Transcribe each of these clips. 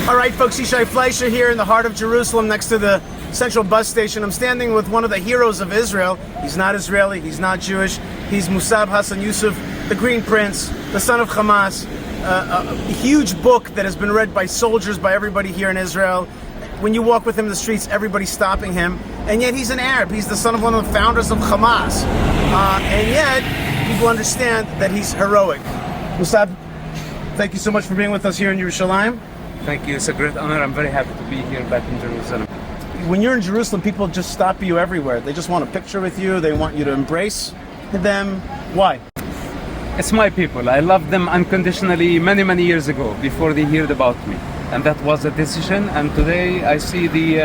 All right, folks, Yishai here in the heart of Jerusalem next to the central bus station. I'm standing with one of the heroes of Israel. He's not Israeli, he's not Jewish. He's Mosab Hassan Yousef, the Green Prince, the son of Hamas. A huge book that has been read by soldiers, by everybody here in Israel. When you walk with him in the streets, everybody's stopping him. And yet he's an Arab. He's the son of one of the founders of Hamas. And yet people understand that he's heroic. Mosab, thank you so much for being with us here in Yerushalayim. Thank you. It's a great honor. I'm very happy to be here back in Jerusalem. When you're in Jerusalem, people just stop you everywhere. They just want a picture with you. They want you to embrace them. Why? It's my people. I loved them unconditionally many years ago, before they heard about me. And that was a decision. And today I see the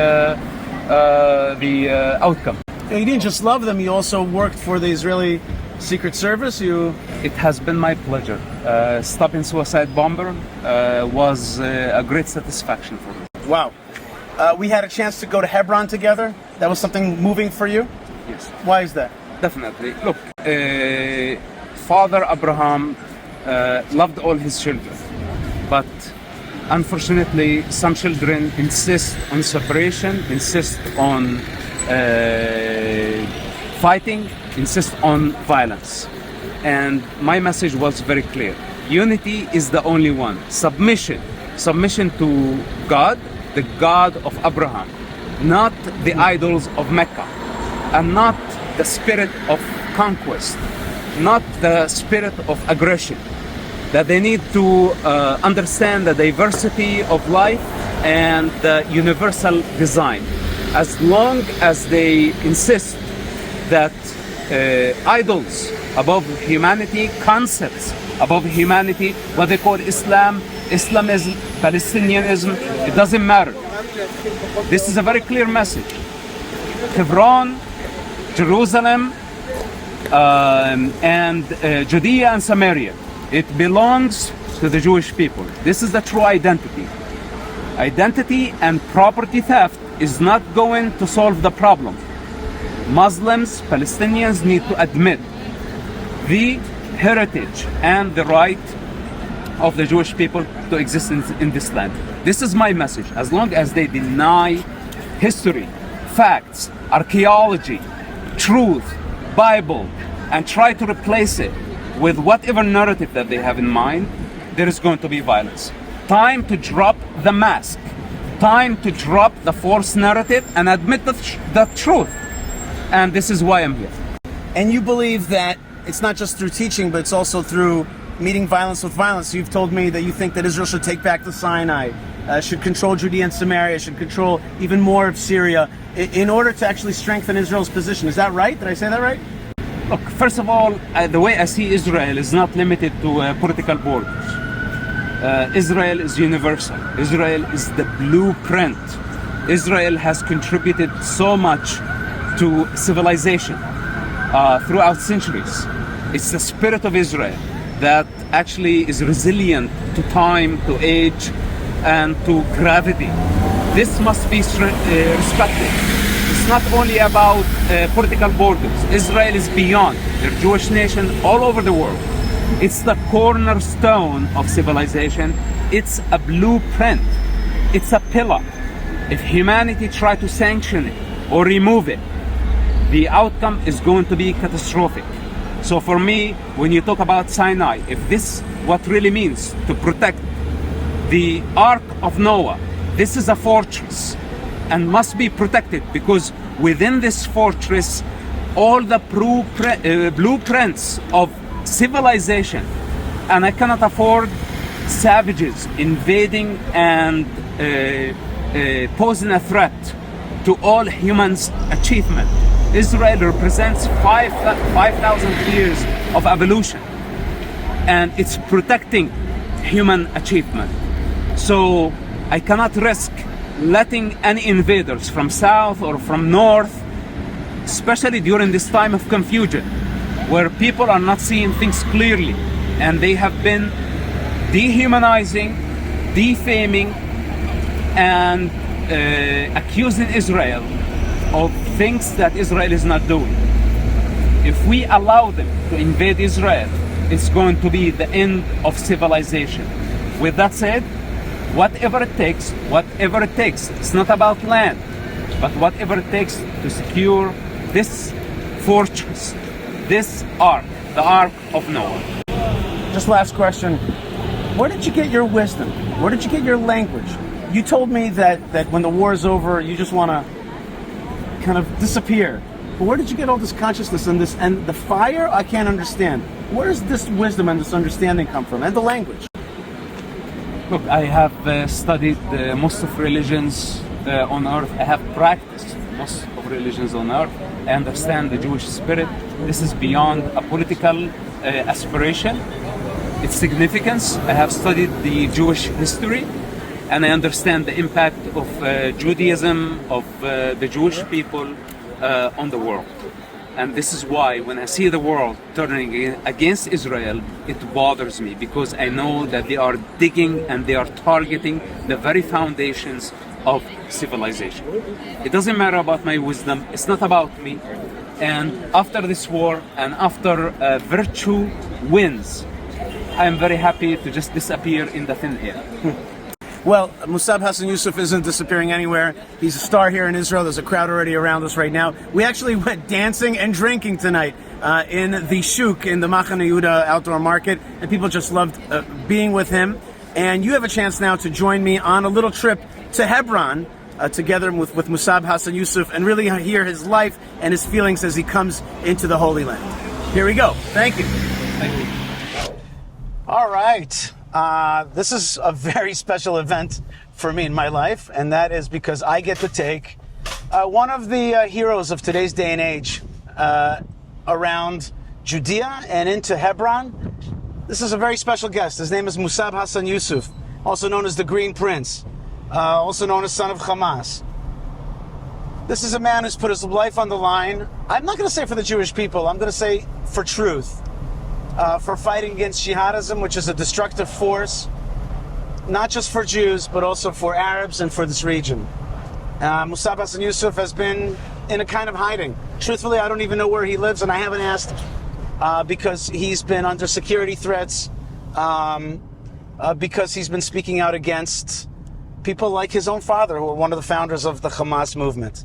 outcome. You didn't just love them. You also worked for the Israeli Secret Service. It has been my pleasure. Stopping suicide bomber was a great satisfaction for me. Wow. We had a chance to go to Hebron together. That was something moving for you? Yes. Why is that? Definitely. Look, Father Abraham loved all his children. But unfortunately, some children insist on separation, insist on fighting, insist on violence. And my message was very clear. Unity is the only one. Submission to God, the God of Abraham, not the idols of Mecca, and not the spirit of conquest, not the spirit of aggression. That they need to understand the diversity of life and the universal design. As long as they insist that idols above humanity, concepts above humanity, what they call Islam, Islamism, Palestinianism, it doesn't matter. This is a very clear message. Hebron, Jerusalem, and Judea and Samaria, it belongs to the Jewish people. This is the true identity. Identity and property theft is not going to solve the problem. Muslims, Palestinians need to admit the heritage and the right of the Jewish people to exist in this land. This is my message. As long as they deny history, facts, archaeology, truth, Bible, and try to replace it with whatever narrative that they have in mind, there is going to be violence. Time to drop the mask. Time to drop the false narrative and admit the truth. And this is why I'm here. And you believe that it's not just through teaching, but it's also through meeting violence with violence. You've told me that you think that Israel should take back the Sinai, should control Judea and Samaria, should control even more of Syria in order to actually strengthen Israel's position. Is that right? Did I say that right? Look, first of all, the way I see Israel is not limited to political borders. Israel is universal. Israel is the blueprint. Israel has contributed so much to civilization throughout centuries. It's the spirit of Israel that actually is resilient to time, to age, and to gravity. This must be respected. It's not only about political borders. Israel is beyond. They're a Jewish nation all over the world. It's the cornerstone of civilization. It's a blueprint. It's a pillar. If humanity try to sanction it or remove it, the outcome is going to be catastrophic. So for me, when you talk about Sinai, if this what really means to protect the Ark of Noah, this is a fortress and must be protected, because within this fortress, all the blueprints of civilization, and I cannot afford savages invading and posing a threat to all humans' achievement. Israel represents 5,000 years of evolution, and it's protecting human achievement. So I cannot risk letting any invaders from south or from north, especially during this time of confusion, where people are not seeing things clearly, and they have been dehumanizing, defaming, and accusing Israel of things that Israel is not doing. If we allow them to invade Israel, it's going to be the end of civilization. With that said, whatever it takes, whatever it takes. It's not about land, but whatever it takes to secure this fortress, this ark, the Ark of Noah. Just last question. Where did you get your wisdom? Where did you get your language? You told me that when the war is over, you just want to kind of disappear. But where did you get all this consciousness and the fire? I can't understand. Where does this wisdom and this understanding come from? And the language? Look, I have studied most of religions on earth. I have practiced most of religions on earth. I understand the Jewish spirit. This is beyond a political aspiration. Its significance. I have studied the Jewish history, and I understand the impact of Judaism, of the Jewish people on the world. And this is why when I see the world turning against Israel, it bothers me, because I know that they are digging and they are targeting the very foundations of civilization. It doesn't matter about my wisdom, it's not about me. And after this war and after virtue wins, I am very happy to just disappear in the thin air. Well, Mosab Hassan Yousef isn't disappearing anywhere. He's a star here in Israel. There's a crowd already around us right now. We actually went dancing and drinking tonight in the shuk, in the Machane Yehuda outdoor market, and people just loved being with him. And you have a chance now to join me on a little trip to Hebron, together with Mosab Hassan Yousef, and really hear his life and his feelings as he comes into the Holy Land. Here we go. Thank you. Thank you. All right. This is a very special event for me in my life, and that is because I get to take one of the heroes of today's day and age around Judea and into Hebron. This is a very special guest. His name is Mosab Hassan Yousef, also known as the Green Prince, also known as son of Hamas. This is a man who's put his life on the line. I'm not going to say for the Jewish people, I'm going to say for truth. For fighting against jihadism, which is a destructive force, not just for Jews, but also for Arabs and for this region. Mosab Hassan Yousef has been in a kind of hiding. Truthfully, I don't even know where he lives, and I haven't asked because he's been under security threats, because he's been speaking out against people like his own father, who are one of the founders of the Hamas movement.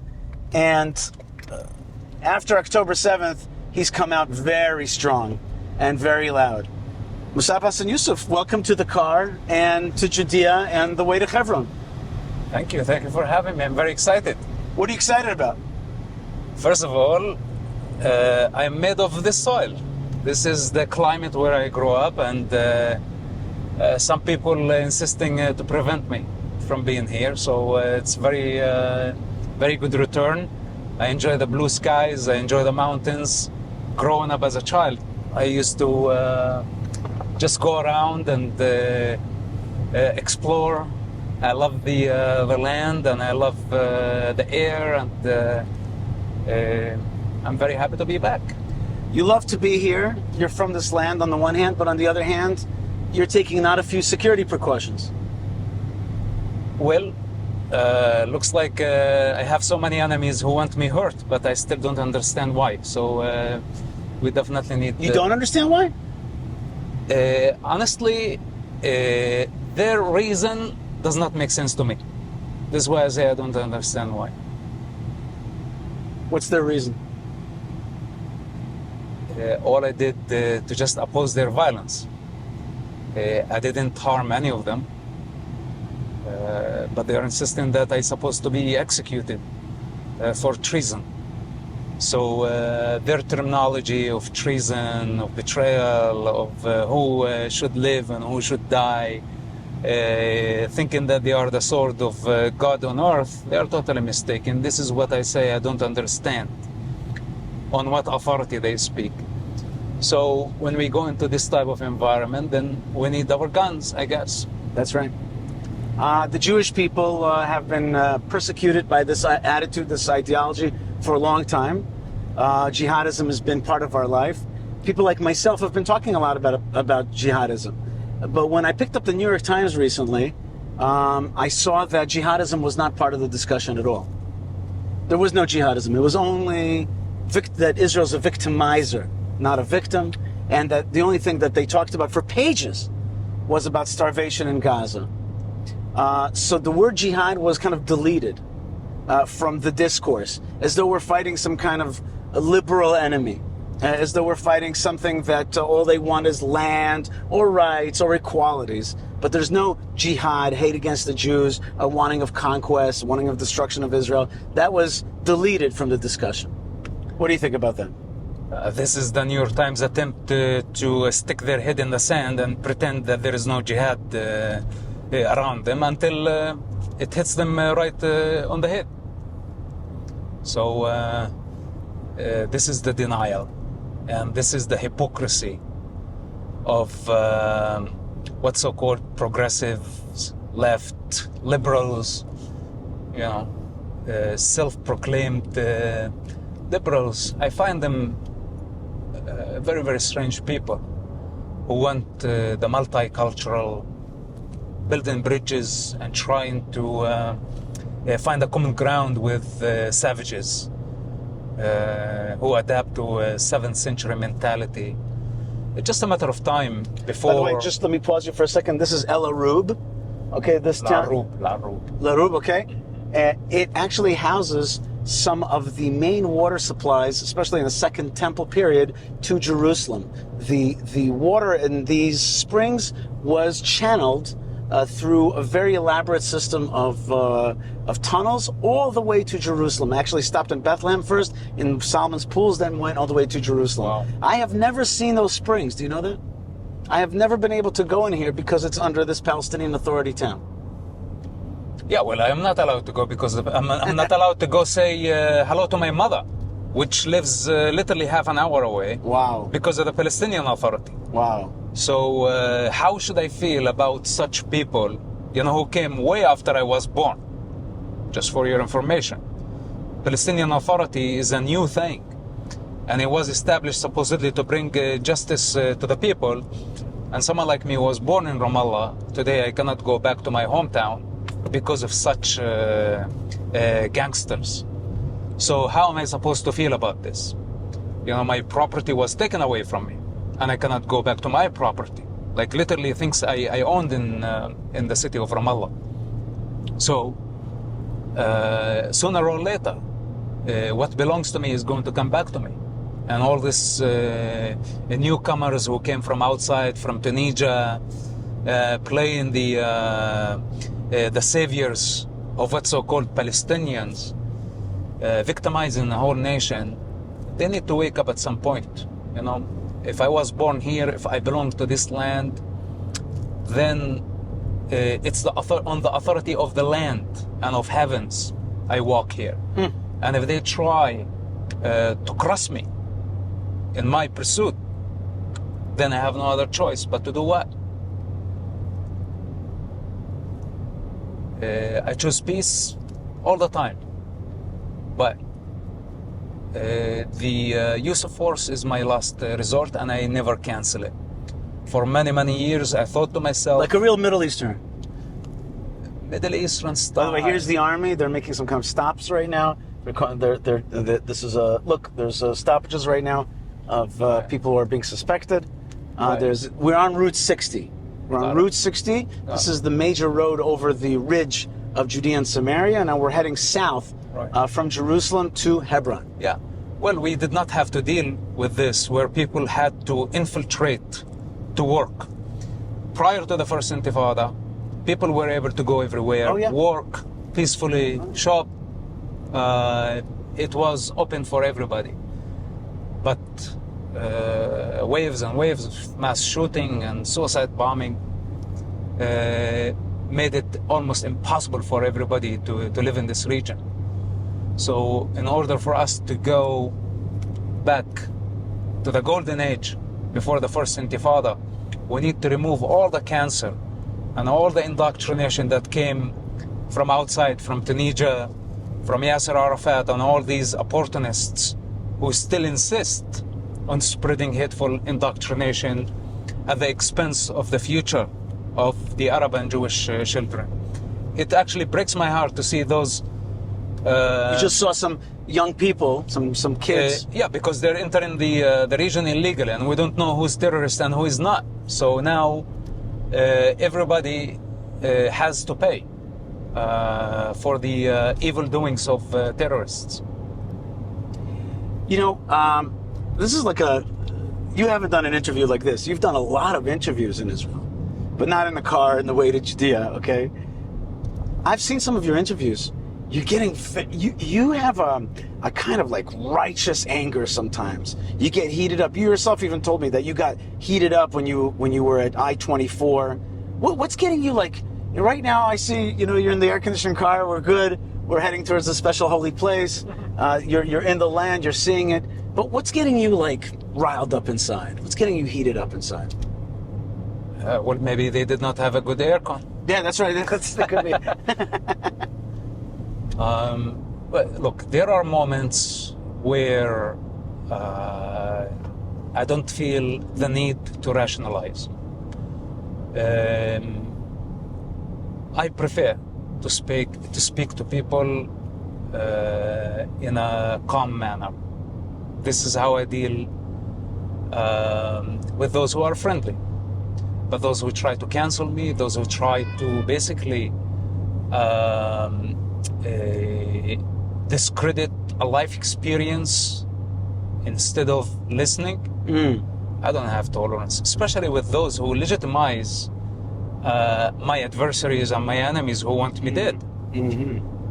And after October 7th, he's come out very strong and very loud. Mosab Hassan Yousef, welcome to the car and to Judea and the way to Hebron. Thank you for having me. I'm very excited. What are you excited about? First of all, I'm made of this soil. This is the climate where I grew up, and some people insisting to prevent me from being here. So it's very good return. I enjoy the blue skies. I enjoy the mountains. Growing up as a child, I used to just go around and explore. I love the land, and I love the air, and I'm very happy to be back. You love to be here. You're from this land on the one hand, but on the other hand, you're taking not a few security precautions. Well, looks like I have so many enemies who want me hurt, but I still don't understand why. So we definitely need... You don't understand why? Honestly, their reason does not make sense to me. This is why I say I don't understand why. What's their reason? All I did to just oppose their violence. I didn't harm any of them. But they are insisting that I'm supposed to be executed for treason. So their terminology of treason, of betrayal, of who should live and who should die, thinking that they are the sword of God on earth, they are totally mistaken. This is what I say I don't understand. On what authority they speak. So when we go into this type of environment, then we need our guns, I guess. That's right. The Jewish people have been persecuted by this attitude, this ideology for a long time. Jihadism has been part of our life. People like myself have been talking a lot about jihadism. But when I picked up the New York Times recently, I saw that jihadism was not part of the discussion at all. There was no jihadism. It was only that Israel's a victimizer, not a victim, and that the only thing that they talked about for pages was about starvation in Gaza. So the word jihad was kind of deleted from the discourse, as though we're fighting some kind of a liberal enemy, as though we're fighting something that all they want is land or rights or equalities. But there's no jihad, hate against the Jews, a wanting of conquest, wanting of destruction of Israel. That was deleted from the discussion. What do you think about that? This is the New York Times attempt to stick their head in the sand and pretend that there is no jihad around them until it hits them right on the head. So this is the denial, and this is the hypocrisy of what's so-called progressives, left, liberals, you know, self-proclaimed liberals. I find them very, very strange people who want the multicultural, building bridges and trying to find a common ground with savages who adapt to a 7th century mentality. It's just a matter of time before... By the way, just let me pause you for a second. This is El Arub. Okay, this town... La Roub. La Roub, okay. It actually houses some of the main water supplies, especially in the Second Temple period, to Jerusalem. The water in these springs was channeled through a very elaborate system of tunnels all the way to Jerusalem. Actually stopped in Bethlehem first, in Solomon's Pools, then went all the way to Jerusalem. Wow. I have never seen those springs. Do you know that? I have never been able to go in here because it's under this Palestinian Authority town. Yeah, well, I am not allowed to go because I'm not allowed to go say hello to my mother, which lives literally half an hour away. Wow. Because of the Palestinian Authority. Wow. So how should I feel about such people, you know, who came way after I was born? Just for your information. Palestinian Authority is a new thing. And it was established supposedly to bring justice to the people. And someone like me who was born in Ramallah, today I cannot go back to my hometown because of such gangsters. So how am I supposed to feel about this? You know, my property was taken away from me, and I cannot go back to my property. Like literally things I owned in the city of Ramallah. So sooner or later, what belongs to me is going to come back to me. And all these newcomers who came from outside, from Tunisia, playing the saviors of what's so-called Palestinians, victimizing the whole nation, they need to wake up at some point. You know, if I was born here, if I belong to this land, then it's on the authority of the land and of heavens I walk here. And if they try to cross me in my pursuit, then I have no other choice but to do what? I choose peace all the time, but the use of force is my last resort, and I never cancel it. For many, many years, I thought to myself... Like a real Middle Eastern. Middle Eastern style. By the way, here's the army. They're making some kind of stops right now. This is a... Look, there's stoppages right now of people who are being suspected. We're on Route 60. We're on Route 60. This is the major road over the ridge of Judea and Samaria. Now we're heading south from Jerusalem to Hebron. Yeah. Well, we did not have to deal with this, where people had to infiltrate to work. Prior to the first Intifada, people were able to go everywhere, work peacefully, shop. It was open for everybody. But waves and waves of mass shooting and suicide bombing made it almost impossible for everybody to live in this region. So in order for us to go back to the golden age before the first Intifada, we need to remove all the cancer and all the indoctrination that came from outside, from Tunisia, from Yasser Arafat, and all these opportunists who still insist on spreading hateful indoctrination at the expense of the future of the Arab and Jewish children. It actually breaks my heart to see those... you just saw some young people, some kids. Yeah, because they're entering the region illegally, and we don't know who's terrorist and who is not. So now everybody has to pay for the evil doings of terrorists. You know, this is like you haven't done an interview like this. You've done a lot of interviews in Israel, but not in the car in the way to Judea, okay? I've seen some of your interviews. You're getting, you have a kind of like righteous anger sometimes. You get heated up. You yourself even told me that you got heated up when you were at I-24. What's getting you like, right now I see, you know, you're in the air-conditioned car, we're good. We're heading towards a special holy place. You're in the land, you're seeing it. But what's getting you like riled up inside? What's getting you heated up inside? Well, maybe they did not have a good aircon. Yeah, that's right. That could be. But look, there are moments where I don't feel the need to rationalize. I prefer to speak to people in a calm manner. This is how I deal with those who are friendly. But those who try to cancel me, those who try to basically discredit a life experience instead of listening, I don't have tolerance, especially with those who legitimize my adversaries and my enemies who want me dead.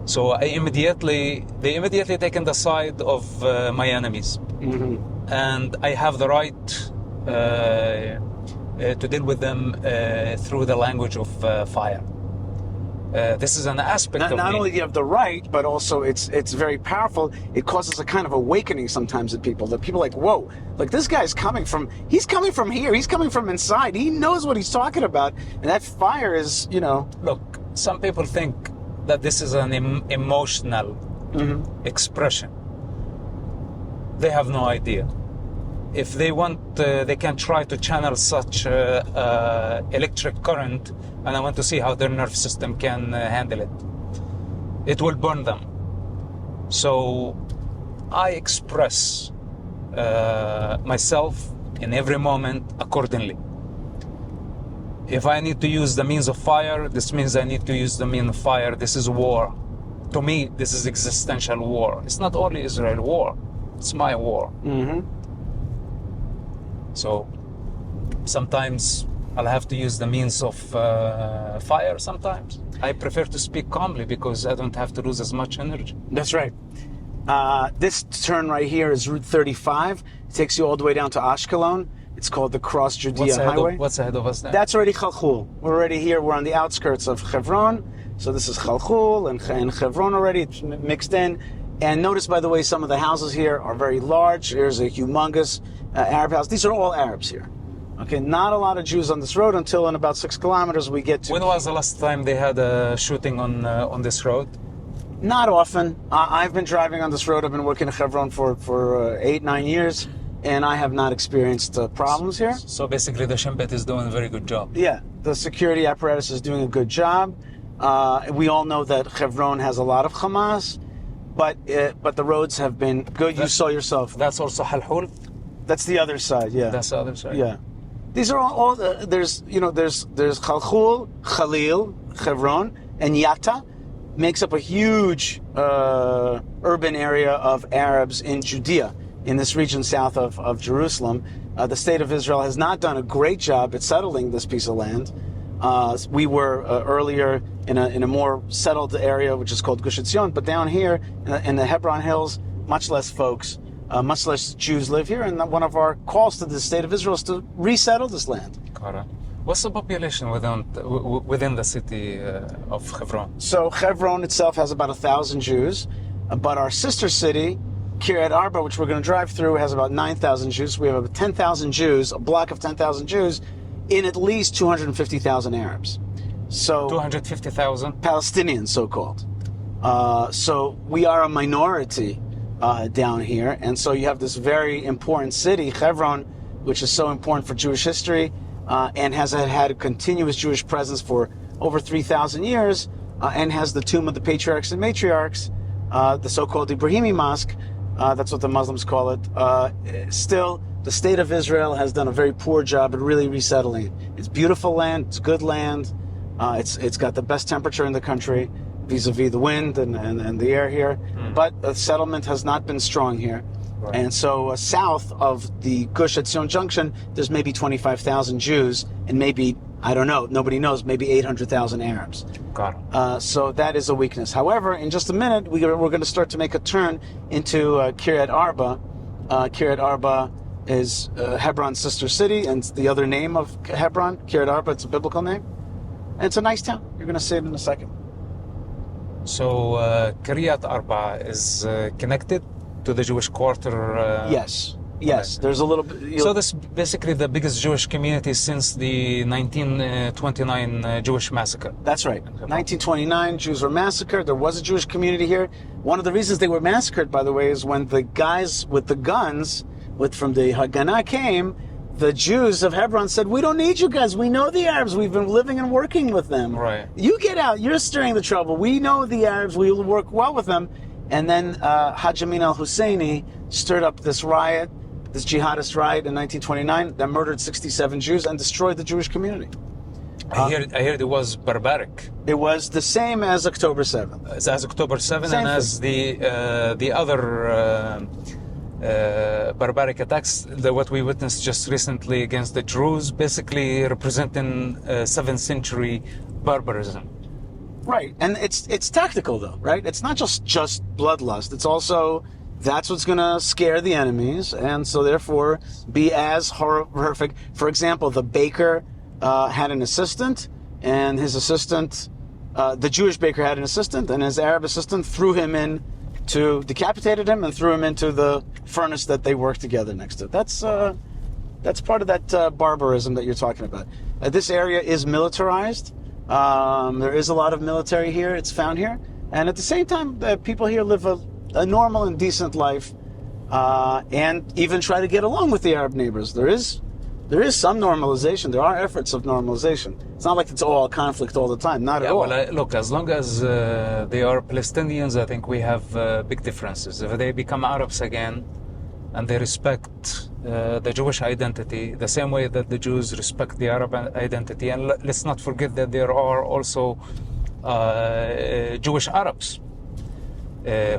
So they immediately taken the side of my enemies, and I have the right to deal with them through the language of fire. This is an aspect of me. Not only do you have the right, but also it's very powerful. It causes a kind of awakening sometimes in people. That people are like, whoa, like this guy's he's coming from here. He's coming from inside. He knows what he's talking about. And that fire is, you know. Look, some people think that this is an emotional expression. They have no idea. If they want, they can try to channel such electric current, and I want to see how their nerve system can handle it. It will burn them. So I express myself in every moment accordingly. If I need to use the means of fire, this means I need to use the means of fire. This is war. To me, this is existential war. It's not only Israel war, it's my war. So sometimes I'll have to use the means of fire sometimes. I prefer to speak calmly because I don't have to lose as much energy. That's right. This turn right here is Route 35. It takes you all the way down to Ashkelon. It's called the Cross Judea Highway. What's ahead of us now? That's already Chalchul. We're already here. We're on the outskirts of Hebron. So this is Chalchul and Hebron already. It's mixed in. And notice, by the way, some of the houses here are very large. Here's a humongous Arab house. These are all Arabs here. Okay, not a lot of Jews on this road until in about 6 kilometers we get to... When was the last time they had a shooting on this road? Not often. I've been driving on this road. I've been working in Hebron for 8-9 years, and I have not experienced problems here. So basically the Shin Bet is doing a very good job. Yeah, the security apparatus is doing a good job. We all know that Hebron has a lot of Hamas, but the roads have been good. You saw yourself. That's also Halhul? That's the other side, yeah. That's the other side. Yeah. These are all there's Chalchul, Khalil, Hebron, and Yatta makes up a huge urban area of Arabs in Judea, in this region south of Jerusalem. The state of Israel has not done a great job at settling this piece of land. We were earlier in a more settled area, which is called Gush Etzion, but down here in the Hebron Hills, much less folks, much less Jews live here, and one of our calls to the state of Israel is to resettle this land. Correct. What's the population within the city of Hebron? So Hebron itself has about 1,000 Jews, but our sister city, Kiryat Arba, which we're going to drive through, has about 9,000 Jews. We have about 10,000 Jews, a block of 10,000 Jews, in at least 250,000 Arabs. So 250,000? Palestinians, so-called. So we are a minority down here, and so you have this very important city, Hebron, which is so important for Jewish history, and has had a continuous Jewish presence for over 3,000 years, and has the tomb of the Patriarchs and Matriarchs, the so-called Abrahamic mosque, that's what the Muslims call it. Still, the state of Israel has done a very poor job at really resettling. It's beautiful land, it's good land, It's got the best temperature in the country vis-a-vis the wind and the air here. But the settlement has not been strong here. Right. And so south of the Gush Etzion Junction, there's maybe 25,000 Jews and maybe, I don't know, nobody knows, maybe 800,000 Arabs. Got it. So that is a weakness. However, in just a minute, we're going to start to make a turn into Kiryat Arba. Kiryat Arba is Hebron's sister city, and the other name of Hebron, Kiryat Arba, it's a biblical name. And it's a nice town. You're going to see it in a second. So Kiryat Arba is connected to the Jewish quarter? Yes. Okay. There's a little bit. So this is basically the biggest Jewish community since the 1929 Jewish massacre. That's right. 1929, Jews were massacred. There was a Jewish community here. One of the reasons they were massacred, by the way, is when the guys with the guns from the Haganah came, the Jews of Hebron said, "We don't need you guys. We know the Arabs. We've been living and working with them. Right. You get out. You're stirring the trouble. We know the Arabs. We will work well with them." And then Haj Amin al-Husseini stirred up this riot, this jihadist riot in 1929 that murdered 67 Jews and destroyed the Jewish community. I heard it was barbaric. It was the same as October 7th. As October 7 Same and as the other barbaric attacks that what we witnessed just recently against the Druze, basically representing 7th century barbarism. Right, and it's tactical though, right? It's not just bloodlust. It's also that's what's going to scare the enemies, and so therefore be as horrific. For example, the baker had an assistant, and his assistant, the Jewish baker had an assistant, and his Arab assistant decapitated him and threw him into the furnace that they worked together next to. That's part of that barbarism that you're talking about. This area is militarized. There is a lot of military here. It's found here, and at the same time, people here live a normal and decent life, and even try to get along with the Arab neighbors. There is some normalization. There are efforts of normalization. It's not like it's all conflict all the time. Not at all. Well, look, as long as they are Palestinians, I think we have big differences. If they become Arabs again, and they respect the Jewish identity the same way that the Jews respect the Arab identity, and let's not forget that there are also Jewish Arabs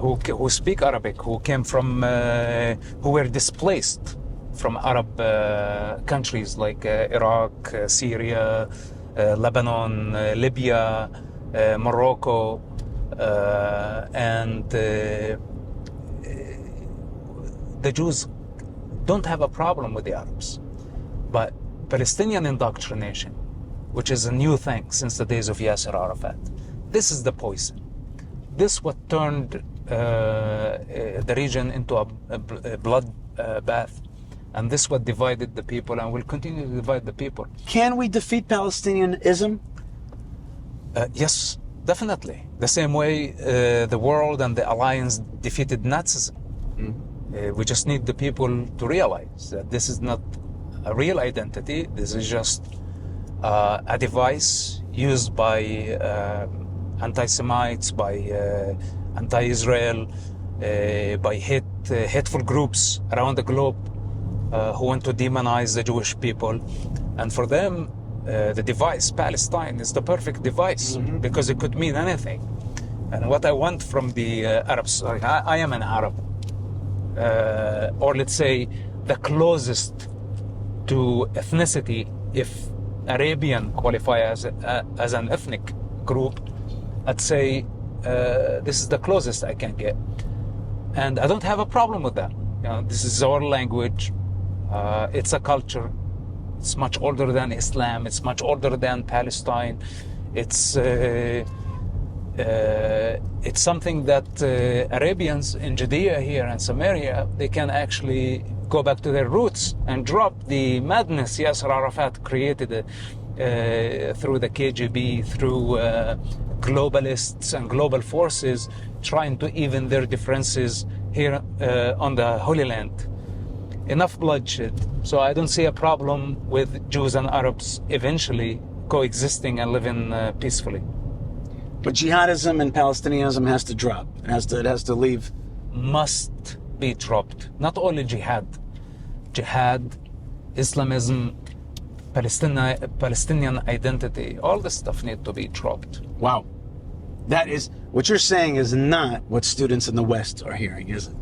who speak Arabic, who came from, who were displaced from Arab countries like Iraq, Syria, Lebanon, Libya, Morocco, and the Jews don't have a problem with the Arabs. But Palestinian indoctrination, which is a new thing since the days of Yasser Arafat, this is the poison. This what turned the region into a blood bath. And this what divided the people and will continue to divide the people. Can we defeat Palestinianism? Yes, definitely. The same way the world and the alliance defeated Nazism. We just need the people to realize that this is not a real identity. This is just a device used by anti-Semites, by anti-Israel, by hateful groups around the globe who want to demonize the Jewish people. And for them, the device, Palestine, is the perfect device because it could mean anything. And what I want from the Arabs, I am an Arab, or let's say the closest to ethnicity, if Arabian qualify as an ethnic group, I'd say this is the closest I can get. And I don't have a problem with that. You know, this is our language. It's a culture. It's much older than Islam. It's much older than Palestine. It's something that Arabians in Judea here and Samaria, they can actually go back to their roots and drop the madness Yasser Arafat created through the KGB, through globalists and global forces trying to even their differences here on the Holy Land. Enough bloodshed. So I don't see a problem with Jews and Arabs eventually coexisting and living peacefully. But jihadism and Palestinianism has to drop. It has to leave. Must be dropped. Not only jihad. Jihad, Islamism, Palestinian identity, all this stuff need to be dropped. Wow. That is, what you're saying is not what students in the West are hearing, is it?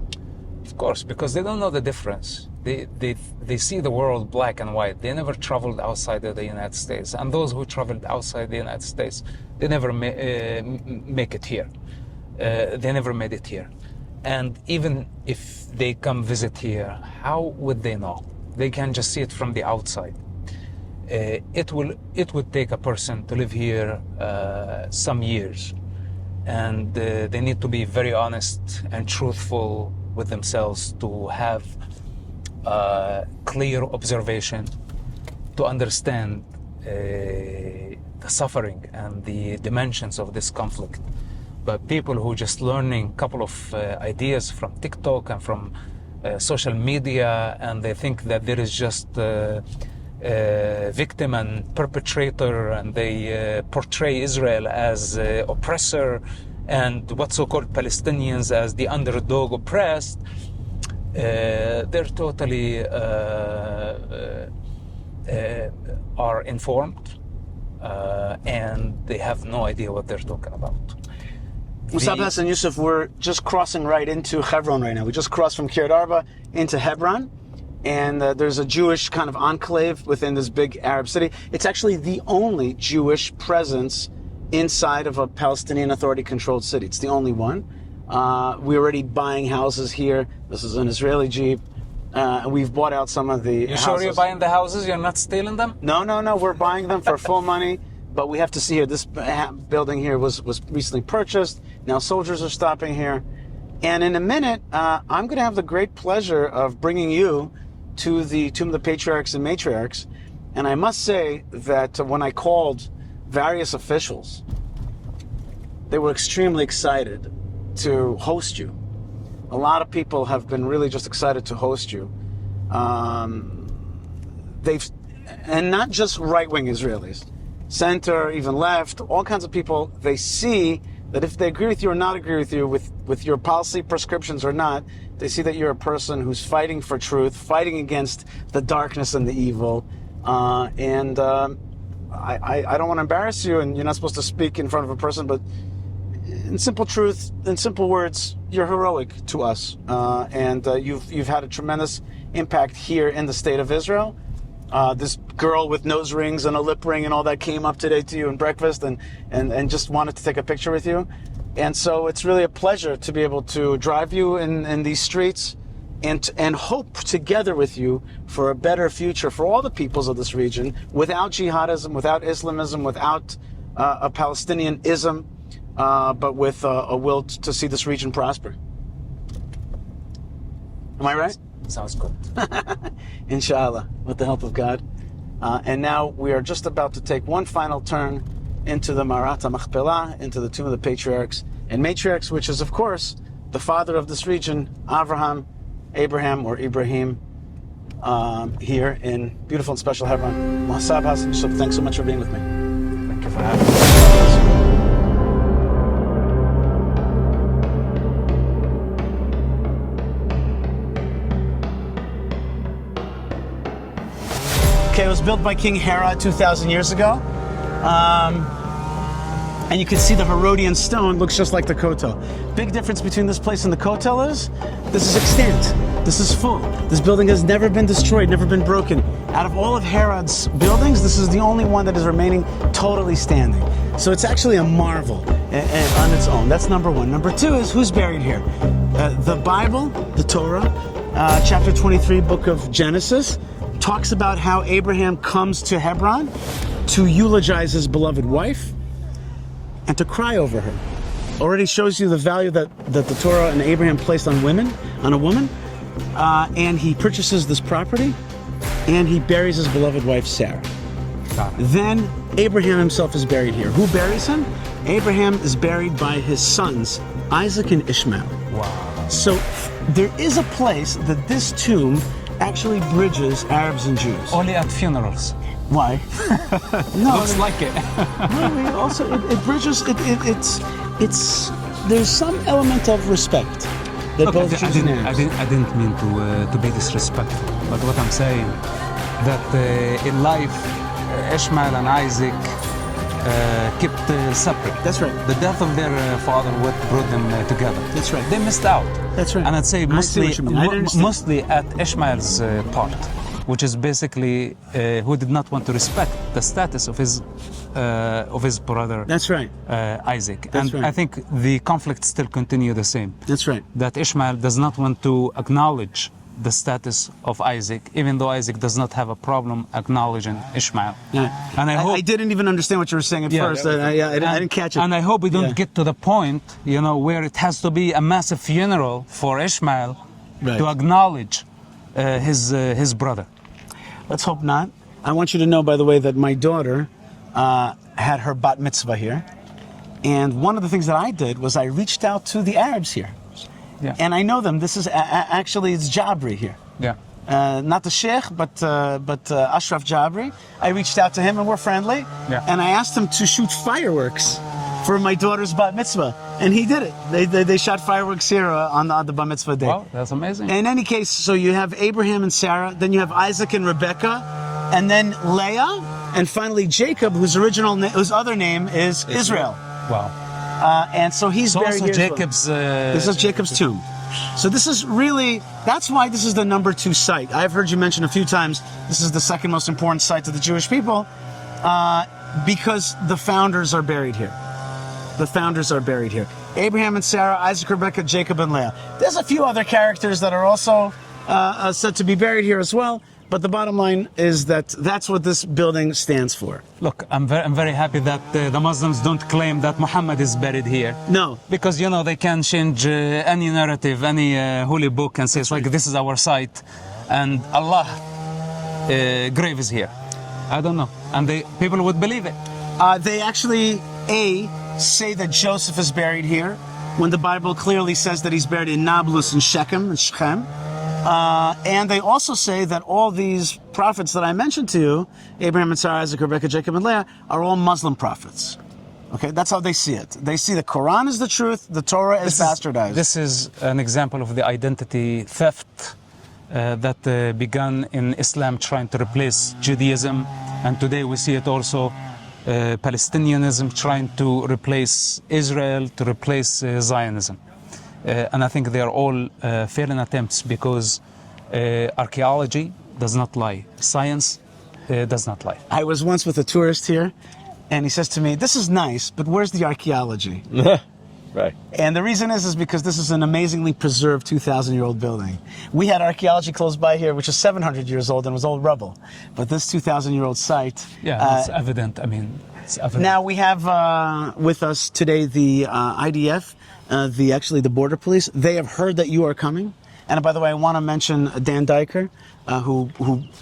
Of course, because they don't know the difference. They see the world black and white. They never traveled outside of the United States. And those who traveled outside the United States, they never make it here. They never made it here. And even if they come visit here, how would they know? They can just see it from the outside. It would take a person to live here some years, and they need to be very honest and truthful with themselves to have clear observation, to understand the suffering and the dimensions of this conflict. But people who just learning a couple of ideas from TikTok and from social media, and they think that there is just victim and perpetrator, and they portray Israel as oppressor and what so-called Palestinians as the underdog oppressed, they're totally are informed and they have no idea what they're talking about. Mosab Hassan Yousef, we're just crossing right into Hebron right now. We just crossed from Kiryat Arba into Hebron, and there's a Jewish kind of enclave within this big Arab city. It's actually the only Jewish presence inside of a Palestinian Authority-controlled city. It's the only one. We're already buying houses here. This is an Israeli Jeep. We've bought out some of the houses. You sure you're buying the houses? You're not stealing them? No. We're buying them for full money. But we have to see here, this building here was recently purchased. Now soldiers are stopping here. And in a minute, I'm going to have the great pleasure of bringing you to the Tomb of the Patriarchs and Matriarchs. And I must say that when I called various officials, they were extremely excited to host you. A lot of people have been really just excited to host you. And not just right-wing Israelis. Center, even left, all kinds of people, they see that if they agree with you or not agree with you, with your policy prescriptions or not, they see that you're a person who's fighting for truth, fighting against the darkness and the evil. I don't want to embarrass you, and you're not supposed to speak in front of a person, but in simple truth, in simple words, you're heroic to us. You've had a tremendous impact here in the state of Israel. This girl with nose rings and a lip ring and all that came up today to you in breakfast and just wanted to take a picture with you. And so it's really a pleasure to be able to drive you in these streets and hope together with you for a better future for all the peoples of this region, without jihadism, without Islamism, without a Palestinianism, but with a will to see this region prosper. Am I right? Sounds good. Inshallah, with the help of God. And now we are just about to take one final turn into the Marat HaMachpelah, into the Tomb of the Patriarchs and Matriarchs, which is, of course, the father of this region, Abraham or Ibrahim, here in beautiful and special Hebron. Mosab Hassan Yousef, thanks so much for being with me. Thank you for having me. Okay, it was built by King Herod 2,000 years ago. And you can see the Herodian stone looks just like the Kotel. Big difference between this place and the Kotel is, this is extant. This is full. This building has never been destroyed, never been broken. Out of all of Herod's buildings, this is the only one that is remaining totally standing. So it's actually a marvel on its own. That's number one. Number two is, who's buried here? The Bible, the Torah, chapter 23, book of Genesis, talks about how Abraham comes to Hebron to eulogize his beloved wife and to cry over her. Already shows you the value that the Torah and Abraham placed on a woman. And he purchases this property and he buries his beloved wife Sarah. Then Abraham himself is buried here. Who buries him? Abraham is buried by his sons, Isaac and Ishmael. Wow. So there is a place that this tomb actually bridges Arabs and Jews. Only at funerals. Why? No, Looks like it. no, also it bridges. It's there's some element of respect that both Jews and Arabs. I didn't mean to be disrespectful, but what I'm saying, that in life, Ishmael and Isaac kept separate. That's right. The death of their father what brought them together. That's right. They missed out. That's right. And I'd say I see what you mean. I understand. mostly at Ishmael's part, which is basically who did not want to respect the status of his brother. That's right. Isaac. That's and right. I think the conflict still continue the same. That's right. That Ishmael does not want to acknowledge the status of Isaac, even though Isaac does not have a problem acknowledging Ishmael. Yeah. And I hope I didn't even understand what you were saying at first. I didn't catch it. And I hope we don't Yeah. get to the point, where it has to be a massive funeral for Ishmael Right. to acknowledge his brother. Let's hope not. I want you to know, by the way, that my daughter had her bat mitzvah here. And one of the things that I did was I reached out to the Arabs here. Yeah. And I know them. This is actually, it's Jabri here. Yeah. Not the sheikh, but Ashraf Jabri. I reached out to him and we're friendly. Yeah. And I asked him to shoot fireworks for my daughter's bat mitzvah. And he did it. They shot fireworks here on the bat mitzvah day. Wow, that's amazing. In any case, so you have Abraham and Sarah, then you have Isaac and Rebecca, and then Leah, and finally Jacob, whose other name is Israel. Wow. And so he's So buried also here. Jacob's... This is Jacob's tomb. So this is really, that's why this is the number 2 site. I've heard you mention a few times, this is the second most important site to the Jewish people, because the founders are buried here. The founders are buried here. Abraham and Sarah, Isaac, Rebecca, Jacob, and Leah. There's a few other characters that are also said to be buried here as well, but the bottom line is that that's what this building stands for. Look, I'm very happy that the Muslims don't claim that Muhammad is buried here. No. Because, they can change any narrative, any holy book and say, it's like, this is our site, and Allah grave is here. I don't know. And people would believe it. They actually, say that Joseph is buried here, when the Bible clearly says that he's buried in Nablus and Shechem and Shechem. And they also say that all these prophets that I mentioned to you, Abraham and Sarah, Isaac, Rebecca, Jacob, and Leah, are all Muslim prophets. Okay, that's how they see it. They see the Quran is the truth, the Torah is bastardized. This is an example of the identity theft that began in Islam trying to replace Judaism. And today we see it also, Palestinianism trying to replace Israel, to replace Zionism. And I think they are all failing attempts because archaeology does not lie. Science does not lie. I was once with a tourist here, and he says to me, this is nice, but where's the archaeology? Right. And the reason is because this is an amazingly preserved 2,000-year-old building. We had archaeology close by here, which is 700 years old and was old rubble. But this 2,000-year-old site... Yeah, it's evident. I mean, it's evident. Now we have with us today the IDF, the border police. They have heard that you are coming. And by the way, I want to mention Dan Diker, who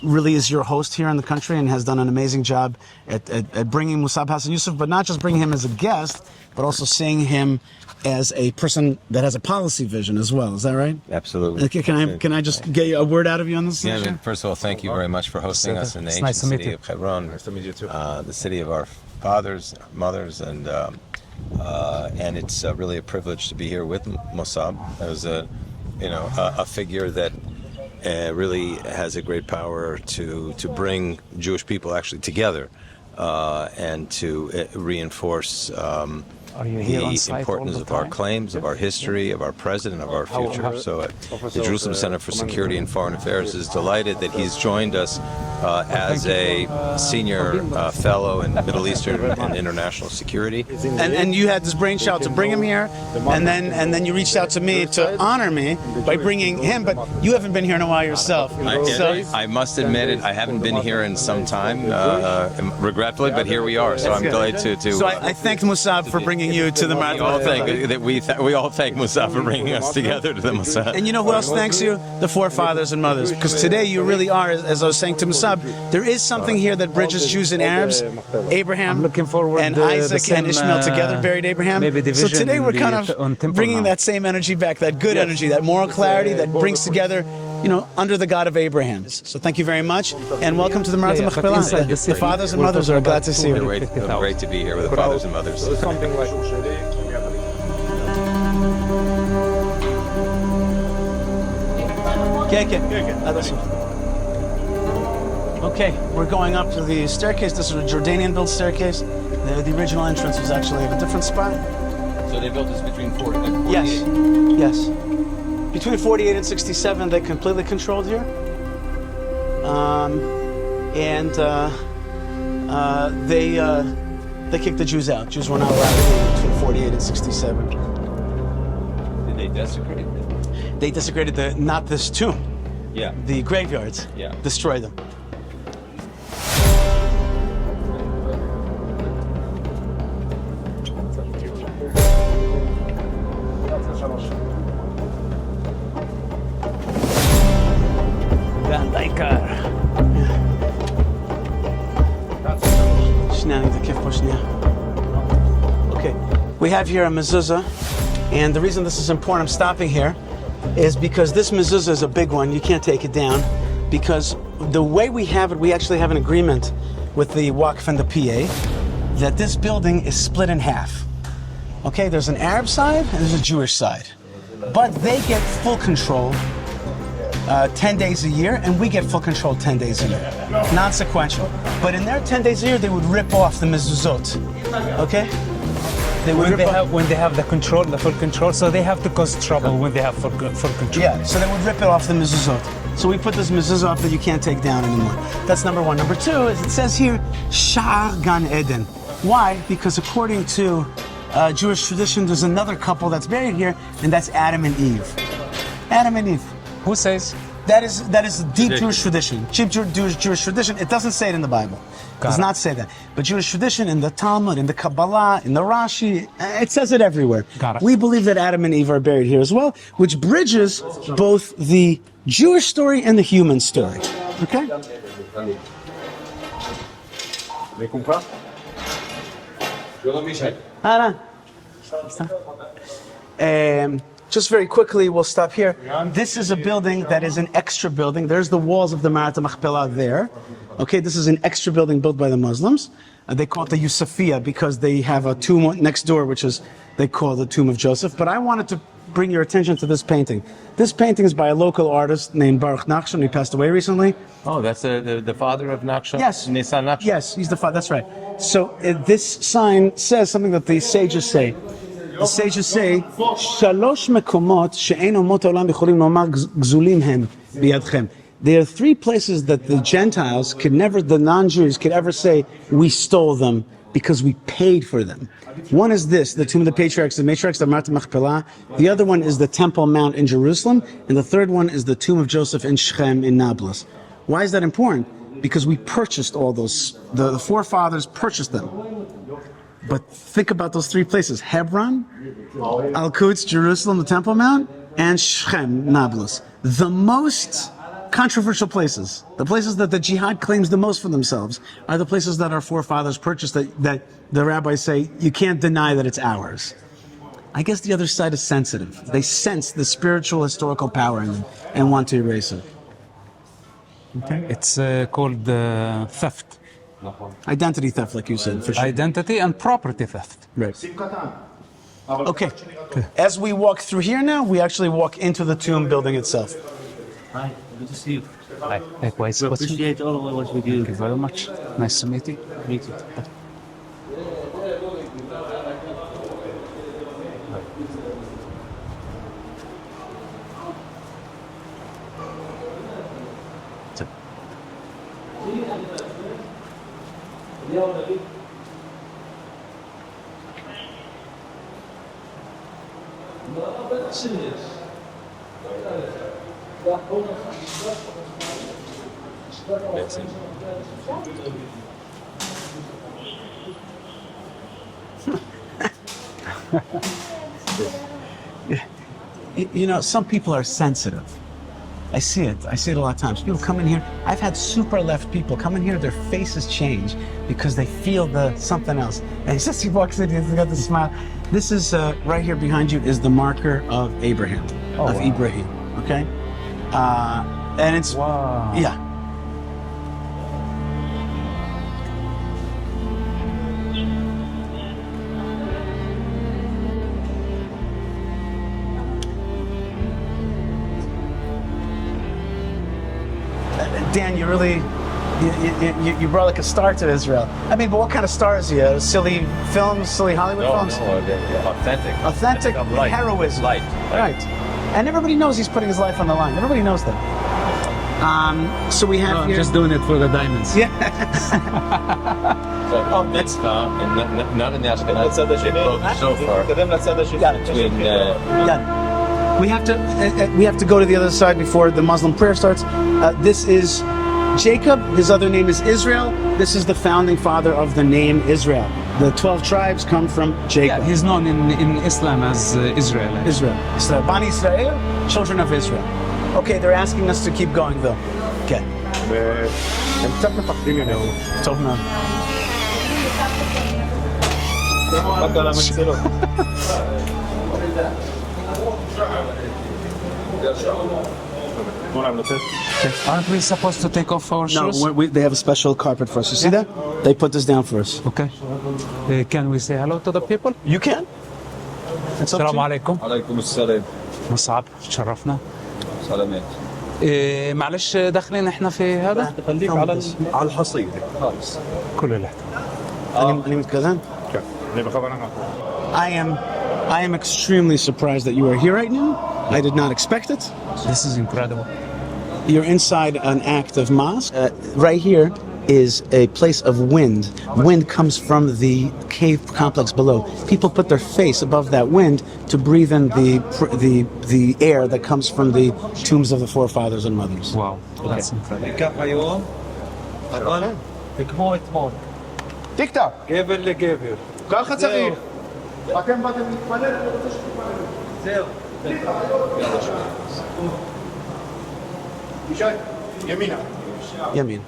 really is your host here in the country and has done an amazing job at bringing Mosab Hassan Yousef, but not just bringing him as a guest, but also seeing him as a person that has a policy vision as well. Is that right? Absolutely. Okay, can I just get a word out of you on this? Yeah, first of all, thank you very much for hosting us in the ancient nice to meet city you. of Hebron. Nice to meet you too. The city of our fathers, mothers, and it's really a privilege to be here with Mosab as a figure that really has a great power to bring Jewish people actually together and to reinforce the importance of our claims, of our history, of our present, of our future. So the Jerusalem Center for Security and Foreign Affairs is delighted that he's joined us as a senior fellow in Middle Eastern and international security. And you had this brainchild to bring him here, and then you reached out to me to honor me by bringing him, but you haven't been here in a while yourself. I must admit it, I haven't been here in some time, regretfully, but here we are. So I'm delighted to So I thank Mosab for bringing you to the Marathon. We all thank Mosab for bringing us together to the Mosab. And you know who else thanks you? The forefathers and mothers. Because today you really are, as I was saying to Mosab, there is something here that bridges Jews and Arabs. Abraham and Isaac and Ishmael together buried Abraham. So today we're kind of bringing that same energy back, that good energy, that moral clarity that brings together, under the God of Abraham. So thank you very much, and welcome to the Marathon Machpelah. The fathers and mothers are glad to see you. Great to be here with the fathers and mothers. Something like כן, adesso. Okay, we're going up to the staircase. This is a Jordanian-built staircase. The original entrance was actually at a different spot. So they built this between 40 and 48? Yes, yes. Between 48 and 67, they completely controlled here. They kicked the Jews out. Jews were not allowed in between 48 and 67. Did they desecrate it? They desecrated not this tomb, Yeah. the graveyards. Yeah. Destroyed them. Okay, we have here a mezuzah, and the reason this is important, I'm stopping here, is because this mezuzah is a big one. You can't take it down, because the way we have it, we actually have an agreement with the Waqf and the PA that this building is split in half. Okay, there's an Arab side and there's a Jewish side, but they get full control 10 days a year, and we get full control 10 days a year, non-sequential. But in their 10 days a year, they would rip off the mezuzot. Okay? They would When they have the control, the full control, so they have to cause trouble when they have full control. Yeah, so they would rip it off the mezuzot. So we put this mezuzah up that you can't take down anymore. That's number one. Number two is it says here, Sha'ar Gan Eden. Why? Because according to Jewish tradition, there's another couple that's buried here, and that's Adam and Eve. Adam and Eve. Who says? That is a deep Jewish tradition. Deep Jewish tradition. It doesn't say it in the Bible. It does not say that. But Jewish tradition in the Talmud, in the Kabbalah, in the Rashi, it says it everywhere. Got it. We believe that Adam and Eve are buried here as well, which bridges both the Jewish story and the human story. Okay? Just very quickly, we'll stop here. This is a building that is an extra building. There's the walls of the Marat Machpelah there. Okay, this is an extra building built by the Muslims. They call it the Yusufiyah because they have a tomb next door, which is, they call the tomb of Joseph. But I wanted to bring your attention to this painting. This painting is by a local artist named Baruch Nachshon. He passed away recently. Oh, that's the father of Nachshon? Yes. Nisan Nachshon? Yes, he's the father, that's right. So this sign says something that the sages say. The sages say, Shalosh mekomot she'ein omot ha'olam yicholim lomar gzulim hem biyadchem. There are three places that the Gentiles could never, the non-Jews could ever say, we stole them because we paid for them. One is this, the tomb of the Patriarchs, the Marat Machpelah. The other one is the Temple Mount in Jerusalem. And the third one is the tomb of Joseph in Shechem in Nablus. Why is that important? Because we purchased all those, the forefathers purchased them. But think about those three places: Hebron, Al-Quds, Jerusalem, the Temple Mount, and Shechem, Nablus. The most controversial places, the places that the jihad claims the most for themselves, are the places that our forefathers purchased that the rabbis say, you can't deny that it's ours. I guess the other side is sensitive. They sense the spiritual, historical power in them and want to erase it. Okay. It's called theft. Identity theft, like you said, for sure. Identity and property theft. Right. Okay. As we walk through here now, we actually walk into the tomb building itself. Hi, good to see you. Hi. Likewise. Appreciate all of what we do. Thank you very much. Nice to meet you. Meet you. You know, some people are sensitive. I see it a lot of times. People come in here, I've had super left people come in here, their faces change because they feel something else. And it's just he walks in, he's got this smile. This is, right here behind you is the marker of Abraham, Ibrahim, okay? And it's, yeah. Dan, you really You brought like a star to Israel. I mean, but what kind of star is he? Silly films, silly Hollywood films? they're authentic. Authentic Of light. heroism. Light. Right. And everybody knows he's putting his life on the line. Everybody knows that. So we have here... just doing it for the diamonds. Yeah. Oh, that's not in the Ashkenaz. So far. Between, We have to go to the other side before the Muslim prayer starts. This is Jacob. His other name is Israel. This is the founding father of the name Israel. The 12 tribes come from Jacob. Yeah, he's known in Islam as Israel. Israel. So, Bani Israel, children of Israel. Okay, they're asking us to keep going though. Okay. טוב מאוד. Aren't we supposed to take off our No, shoes? they have a special carpet for us. You see that? They put this down for us. Okay. Can we say hello to the people? You can. It's up to السلام you. عليكم. عليكم السلام. مصعب تشرفنا. سلامات. معلش داخلين احنا في هذا؟ خليك على الحصير خالص. كل الاحترام. אני מתקדם? I am extremely surprised that you are here right now. I did not expect it. This is incredible. You're inside an active mosque. Right here is a place of wind. Wind comes from the cave complex below. People put their face above that wind to breathe in the air that comes from the tombs of the forefathers and mothers. Wow, that's incredible. كم يوم؟ أقل؟ כמו אתמול. TikTok. גבר לגבר. ככה צריך. אתם באתם להתפלל, אני רוצה שתתפללו. זהו. ישי, ימינה. ימין.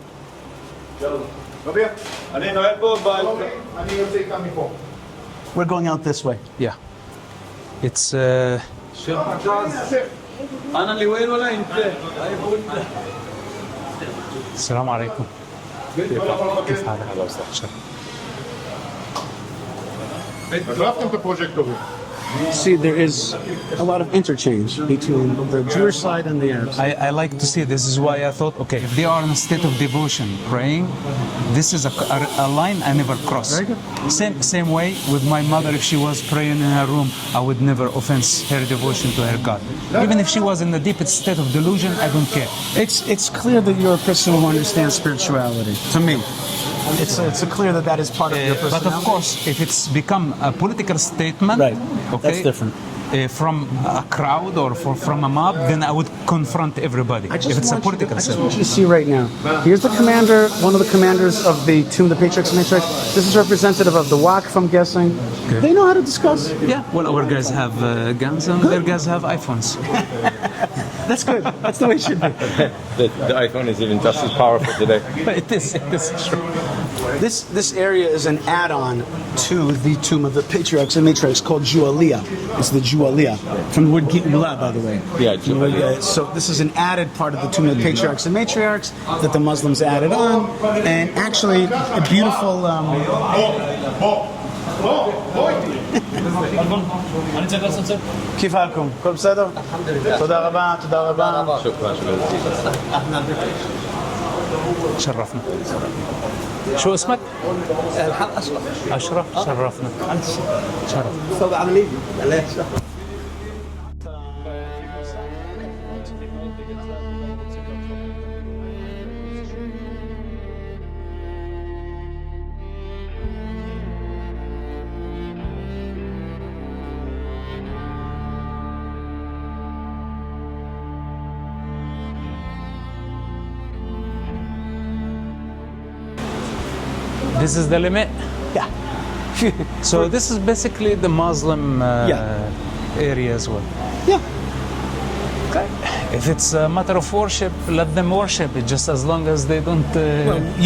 רבי, אני נועל פה אני יוצא איתם מפה. We're going out this way. Yeah. It's أنا اللي وين ولا أنت؟ السلام عليكم. كيف حالك؟ See, there is a lot of interchange between the Jewish side and the Arab side. I like to see. This is why I thought, okay, if they are in a state of devotion, praying, this is a line I never cross. Same way with my mother. If she was praying in her room, I would never offense her devotion to her God. Even if she was in the deepest state of delusion, I don't care. It's clear that you're a person who understands spirituality. To me, it's clear that is part of your personality. But of course, if it's become a political statement, Right. okay, That's different. From a crowd or from a mob, then I would confront everybody. If it's a political I just statement. want you to see right now. Here's the commander, one of the commanders of the tomb, the Patriarchs and Matriarchs. This is representative of the Waqf, I'm guessing. Okay. They know how to discuss. Yeah, well, our guys have guns and their guys have iPhones. That's good. That's the way it should be. The iPhone is even just as powerful today. It is true. This area is an add-on to the tomb of the Patriarchs and Matriarchs called Jualiyah. It's the Jualiyah, from the word Gi'ulah, by the way. Yeah, Jualiyah. So this is an added part of the tomb of the Patriarchs and Matriarchs that the Muslims added on, and actually a beautiful. كيف حالكم؟ كل בסדר? תודה רבה, תודה רבה. شكرا شرفنا. شو اسمك؟ أشرف. شرفنا. شرف. This is the limit? Yeah. So this is basically the Muslim area as well. Yeah. Okay. If it's a matter of worship, let them worship it, just as long as they don't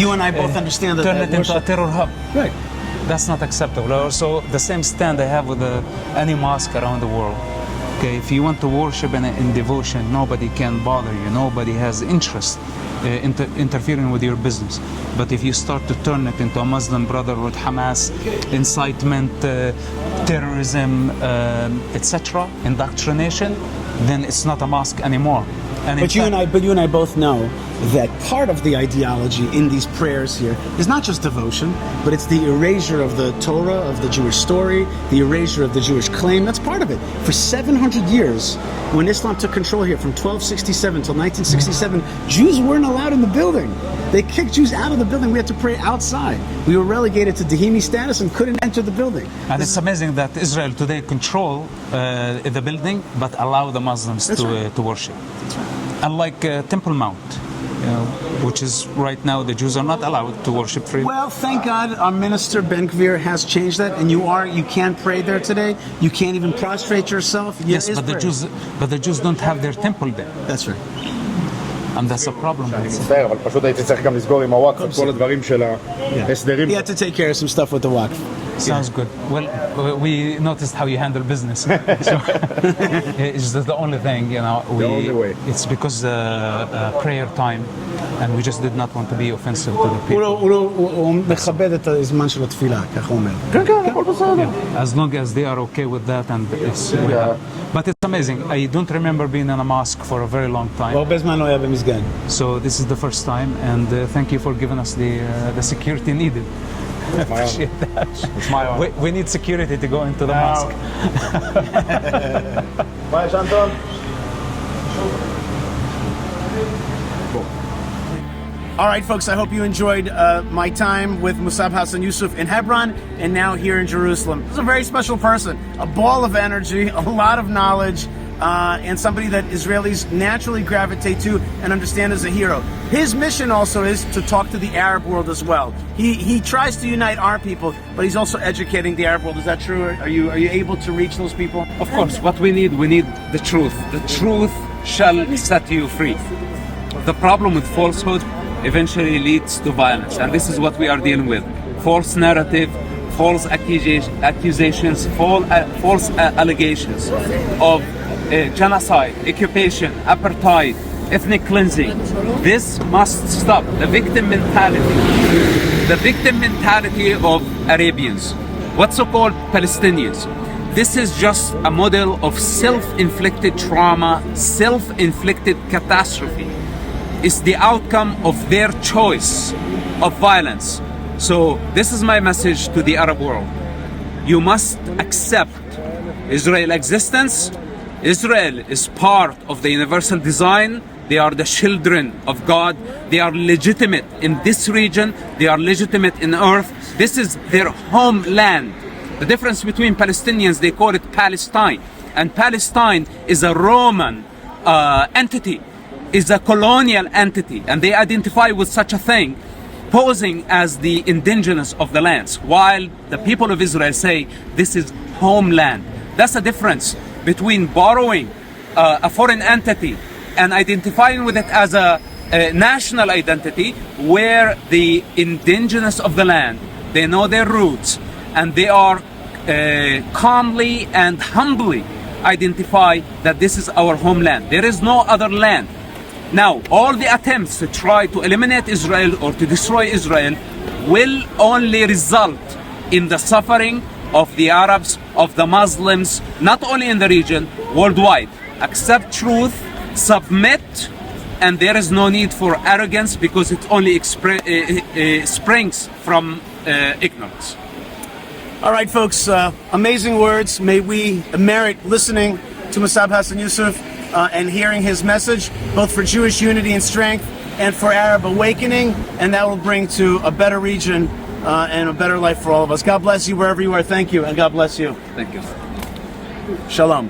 You and I both understand that turn that it into a worship- terror hub. Right. That's not acceptable. Also, the same stand I have with any mosque around the world. Okay, if you want to worship in devotion, nobody can bother you. Nobody has interest interfering with your business. But if you start to turn it into a Muslim Brotherhood, Hamas, incitement, terrorism, etc., indoctrination, then it's not a mosque anymore. And But you and I both know that part of the ideology in these prayers here is not just devotion, but it's the erasure of the Torah, of the Jewish story, the erasure of the Jewish claim. That's part of it. For 700 years, when Islam took control here from 1267 till 1967, Jews weren't allowed in the building. They kicked Jews out of the building. We had to pray outside. We were relegated to Dehimi status and couldn't enter the building. And it's amazing that Israel today control the building, but allow the Muslims to worship. Unlike Temple Mount, which is right now the Jews are not allowed to worship freely. Well, thank God our minister Ben Gvir has changed that, and you can't pray there today. You can't even prostrate yourself. Yes, but the Jews don't have their temple there. That's right. And that's a problem. מצטער, אבל פשוט הייתי צריך גם לסגור עם הוואקף את כל הדברים של ההסדרים. He had to take care of some stuff with the Waqf. Sounds good. Well, we noticed how you handle business. So it's the only thing, the only way. It's because prayer time, and we just did not want to be offensive to the people. הוא מכבד את הזמן של התפילה, כך הוא אומר. כן, כן, הכל בסדר. As long as they are okay with that, and but it's amazing. I don't remember being in a mosque for a very long time. הרבה זמן לא היה במסגד. So this is the first time, and thank you for giving us the security needed. I appreciate that. It's my honor. We need security to go into the mosque. Bye, Shanton. All right, folks, I hope you enjoyed my time with Mosab Hassan Yousef in Hebron and now here in Jerusalem. He's a very special person, a ball of energy, a lot of knowledge, and somebody that Israelis naturally gravitate to and understand as a hero. His mission also is to talk to the Arab world as well. He tries to unite our people, but he's also educating the Arab world. Is that true? Are you able to reach those people? Of course, what we need the truth. The truth shall set you free. The problem with falsehood eventually leads to violence, and this is what we are dealing with. False narrative, false accusations, false allegations of genocide, occupation, apartheid, ethnic cleansing. This must stop. The victim mentality of Arabians, what's so-called Palestinians. This is just a model of self-inflicted trauma, self-inflicted catastrophe. It's the outcome of their choice of violence. So this is my message to the Arab world. You must accept Israel's existence. Israel is part of the universal design. They are the children of God. They are legitimate in this region. They are legitimate in earth. This is their homeland. The difference between Palestinians, they call it Palestine. And Palestine is a Roman entity, is a colonial entity. And they identify with such a thing, posing as the indigenous of the lands, while the people of Israel say this is homeland. That's the difference between borrowing a foreign entity and identifying with it as a national identity, where the indigenous of the land, they know their roots, and they are calmly and humbly identify that this is our homeland. There is no other land. Now, all the attempts to try to eliminate Israel or to destroy Israel will only result in the suffering of the Arabs, of the Muslims, not only in the region, worldwide. Accept truth, submit, and there is no need for arrogance, because it only springs from ignorance. All right, folks, amazing words. May we merit listening to Mosab Hassan Yousef and hearing his message, both for Jewish unity and strength and for Arab awakening, and that will bring to a better region and a better life for all of us. God bless you wherever you are. Thank you, and God bless you. Thank you. Shalom.